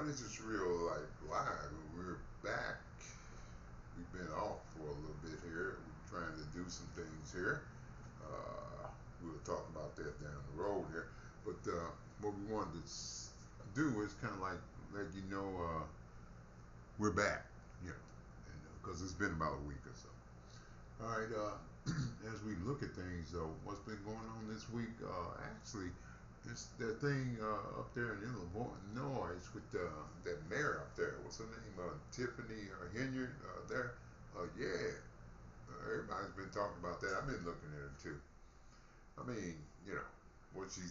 This is Real Life Live, and we're back. We've been off for a little bit here. We're trying to do some things here. We'll talk about that down the road here. But what we wanted to do is kind of like let you know we're back, you know, because it's been about a week or so. All right. As we look at things, though, what's been going on this week? Actually, it's that thing up there in Illinois with that mayor up there. What's her name? Tiffany Henyard there. Yeah, everybody's been talking about that. I've been looking at her too. I mean, you know, what she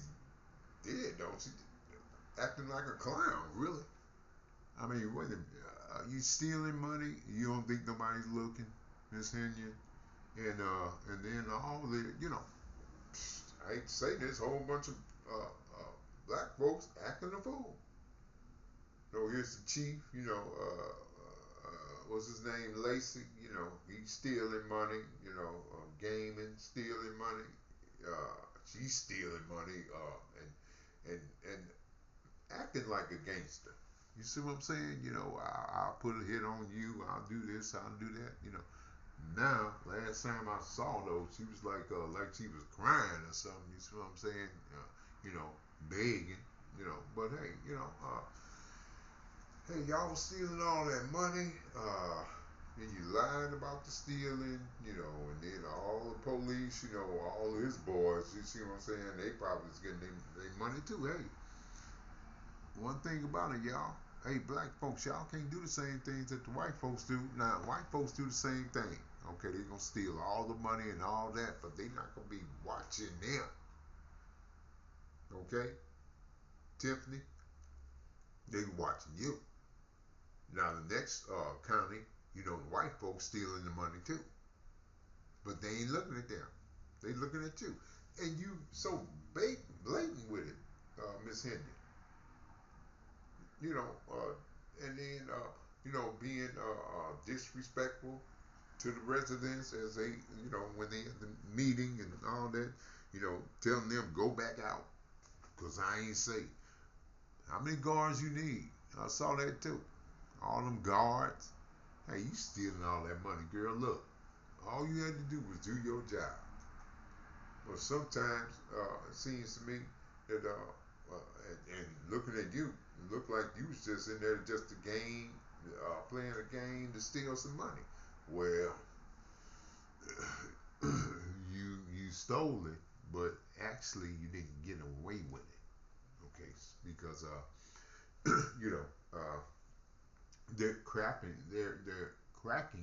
did, don't she? Acting like a clown, really. I mean, wait a minute. You stealing money? You don't think nobody's looking, Miss Henyard? And then all the, you know, I hate to say this, whole bunch of black folks acting a fool. So here's the chief, what's his name, Lacey. He's stealing money. Gaming, stealing money. She's stealing money, and acting like a gangster. You see what I'm saying? I'll put a hit on you. I'll do this. I'll do that. Now, last time I saw those, she was like she was crying or something. You see what I'm saying? Begging. But hey, hey, y'all was stealing all that money. And you lied about the stealing. And then all the police, all of his boys. You see what I'm saying? They probably was getting their money too. Hey, one thing about it, y'all. Hey, black folks, y'all can't do the same things that the white folks do. Now, white folks do the same thing. Okay, they're going to steal all the money and all that, but they're not going to be watching them. Okay? Tiffany, they're watching you. Now, the next county, the white folks stealing the money too. But they ain't looking at them. They looking at you. And you so blatant with it, Miss Henry. And then being disrespectful to the residents as they, when they at the meeting and all that, telling them go back out because I ain't safe. How many guards you need? I saw that too. All them guards. Hey, you stealing all that money, girl. Look, all you had to do was do your job. But sometimes it seems to me that and looking at you, it looked like you was just in there just to game, playing a game to steal some money. Well, you stole it, but actually you didn't get away with it. Okay, because they're cracking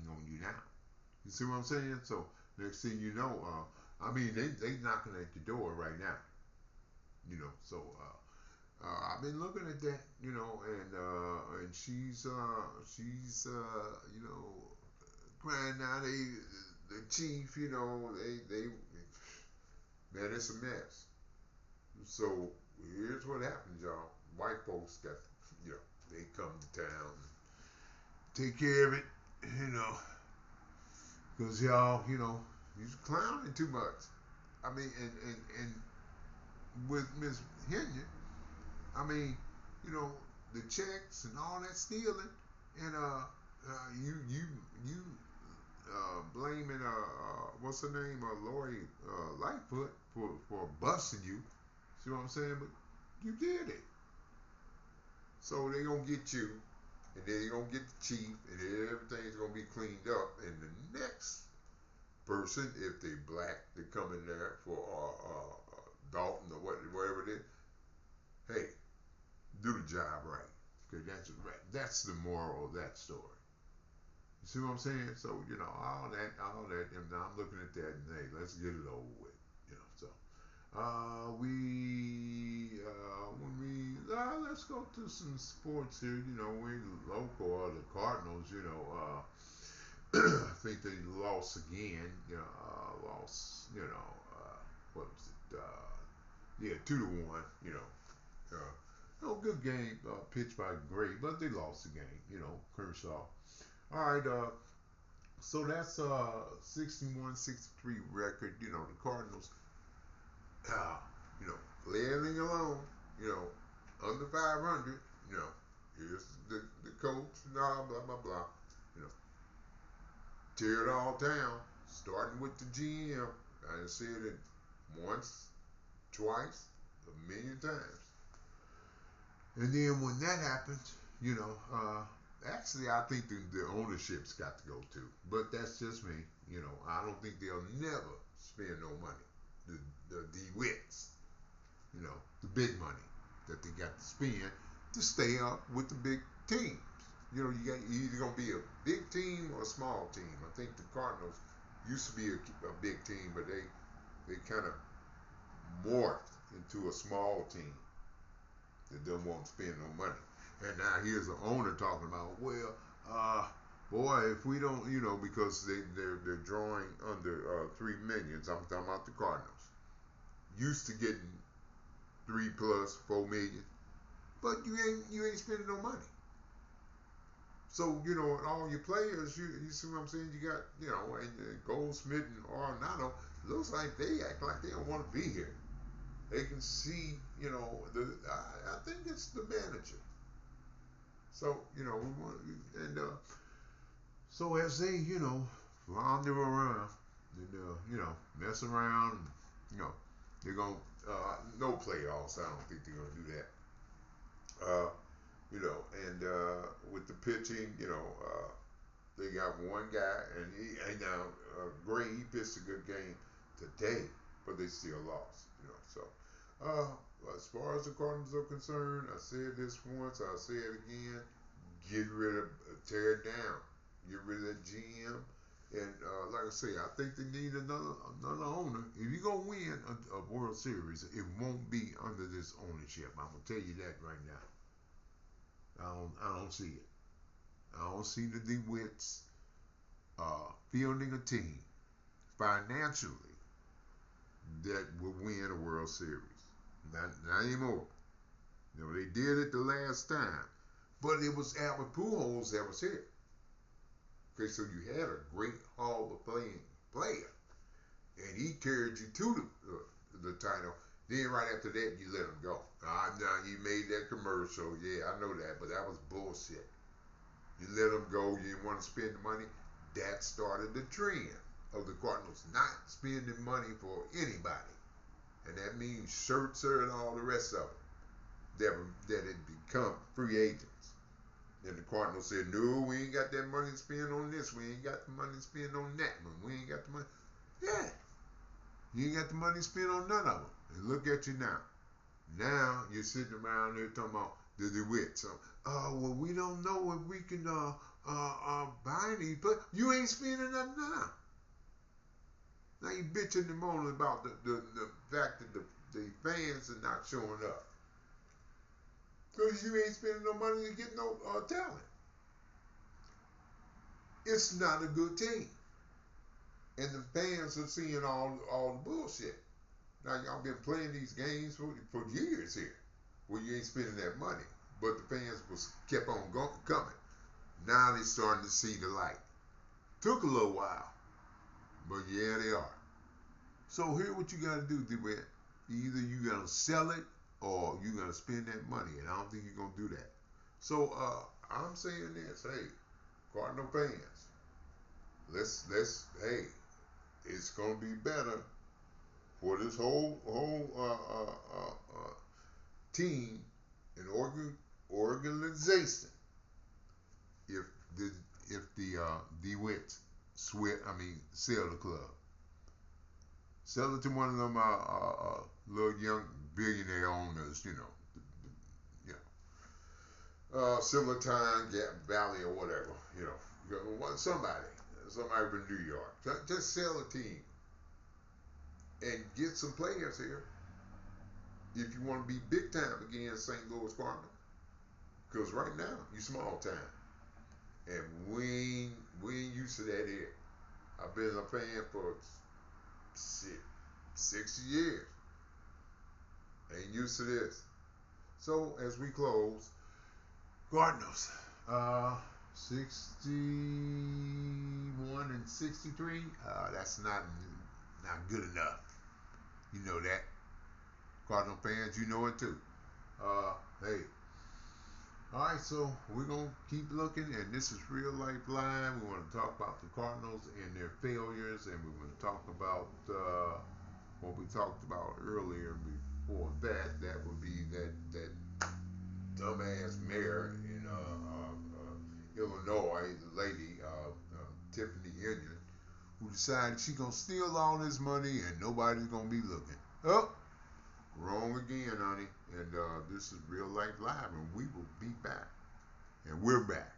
on you now. You see what I'm saying? So next thing you know, they knocking at your door right now. So I've been looking at that, and she's crying now. The chief, they man, it's a mess. So here's what happens, y'all. White folks got, they come to town, take care of it, because y'all, you're clowning too much. I mean, and with Miss Henyard, I mean, the checks and all that stealing, and you blaming what's her name, Lori Lightfoot for busting you. See what I'm saying? But you did it. So they gonna get you, and then they gonna get the chief, and then everything's gonna be cleaned up. And the next person, if they black, they come in there for Dalton or whatever it is. Hey, do the job right. Okay, that's the moral of that story. You see what I'm saying? So all that, and I'm looking at that, and hey, let's get it over with. So let's go to some sports here. We local are the Cardinals. I think they lost again. Lost. What was it? Yeah, 2-1. No good game pitched by Gray, but they lost the game. Kershaw. All right. So that's 61-63 record. The Cardinals. Uh, flailing alone. Under 500. Here's the coach, blah, blah, blah, blah. You know, tear it all down, starting with the GM. I said it once, twice, a million times. And then when that happens, you know, actually, I think the ownership's got to go too. But that's just me. You know, I don't think they'll never spend no money. The DeWitts, you know, the big money that they got to spend to stay up with the big teams. You know, you're either gonna be a big team or a small team. I think the Cardinals used to be a big team, but they kind of morphed into a small team that don't want to spend no money. And now here's the owner talking about, well, boy, if we don't, you know, because they're drawing under 3 million. I'm talking about the Cardinals. Used to getting 3 plus 4 million, but you ain't spending no money. So you know, all your players, you see what I'm saying? You got, you know, and Goldsmith and Arenado, looks like they act like they don't want to be here. They can see, you know, I think it's the manager. So you know, we want, and so as they, you know, flounder around and you know, mess around, and, you know, they're gonna no playoffs. I don't think they're gonna do that. You know, and with the pitching, you know, they got one guy, and now Gray, he pitched a good game today, but they still lost. You know, so as far as the Cardinals are concerned, I said this once, I'll say it again: get rid of, tear it down, get rid of that GM. And like I say, I think they need another owner. If you're gonna win a World Series, it won't be under this ownership. I'm gonna tell you that right now. I don't see it. I don't see the DeWitts fielding a team financially that will win a World Series. Not anymore. You know, they did it the last time, but it was Albert Pujols that was here. Okay, so you had a great Hall of Fame player, and he carried you to the title. Then right after that, you let him go. Now you made that commercial. Yeah, I know that, but that was bullshit. You let him go. You didn't want to spend the money. That started the trend of the Cardinals not spending money for anybody, and that means Scherzer and all the rest of them that had become free agents. And the Cardinals said, no, we ain't got that money to spend on this. We ain't got the money to spend on that one. We ain't got the money. Yeah. You ain't got the money to spend on none of them. And look at you now. Now you're sitting around there talking about the DeWitt. So, well, we don't know if we can buy any. But you ain't spending nothing now. Now you bitching and moaning about the fact that the fans are not showing up. Because you ain't spending no money to get no talent. It's not a good team. And the fans are seeing all the bullshit. Now, y'all been playing these games for years here where you ain't spending that money. But the fans kept on coming. Now they starting to see the light. Took a little while. But yeah, they are. So here what you got to do, DeWitt. Either you got to sell it or you got to spend that money. And I don't think you're going to do that. So I'm saying this. Hey, Cardinal fans. Let's hey, it's going to be better for this whole team and organization if the DeWitts sell the club, sell it to one of them little young billionaire owners, you know, similar time Gap Valley or whatever, you know, somebody from New York, just sell a team. And get some players here if you want to be big time again, St. Louis Cardinals. Because right now, you small time. And we ain't used to that here. I've been a fan for 60 years. Ain't used to this. So, as we close, Cardinals, 61 and 63, that's not good enough. You know that. Cardinal fans, you know it too. Hey, All right, so we're gonna keep looking, and this is Real Life Live. We want to talk about the Cardinals and their failures, and we're going to talk about what we talked about earlier. Before that, that would be that dumbass mayor in Illinois, the lady Tiffany Henyard, who decided she's gonna steal all this money and nobody's gonna be looking. Oh, wrong again, honey. And this is Real Life Live, and we will be back. And we're back.